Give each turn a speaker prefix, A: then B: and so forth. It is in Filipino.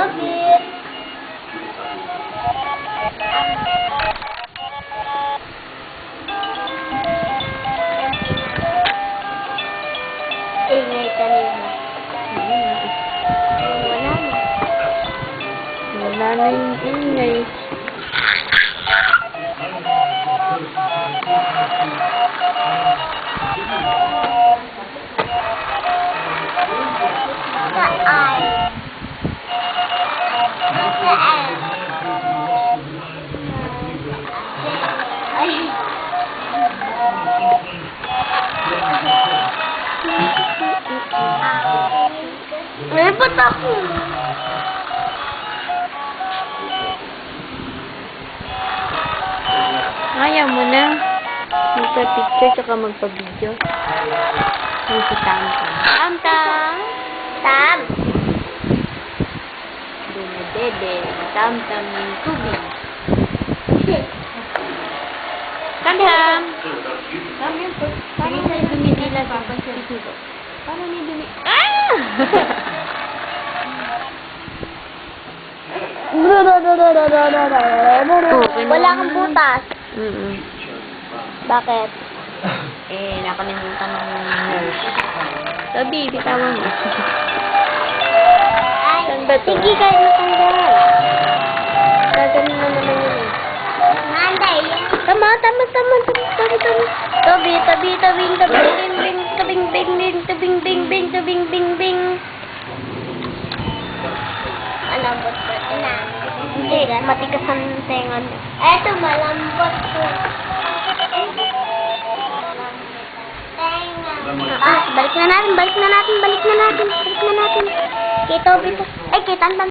A: Toby. Ingay kanina. Wala na.
B: Wala na yung ingay.
A: Saan? Saan? Ay. Ay, ba't ako?
B: Ayaw mo na. Magpa-picture tsaka magpa-video. Yung si Tam-Tam. Tam-Tam!
A: Tam.
B: Dumadede. Tam-Tam ng tubig. Tam-Tam! Tam yun po. Parang may dumidila sa papansin. Parang may dumi... Ah!
A: Wala kang butas. Bakit?
B: Nakalimutan ng nurse. Sabi, bitawan mo.
A: Ay,
B: Saan ba to?
A: sige kayo matanggal.
B: Gagano na naman yun eh.
A: Manday, yan.
B: Tama. Tabing.
A: Malambot ko. Ina.
B: Hindi, matigas ang tenga mo.
A: Eto, malambot ko. Tenga.
B: Balik na natin. Kay Toby to. Ay, kay Tam-Tam.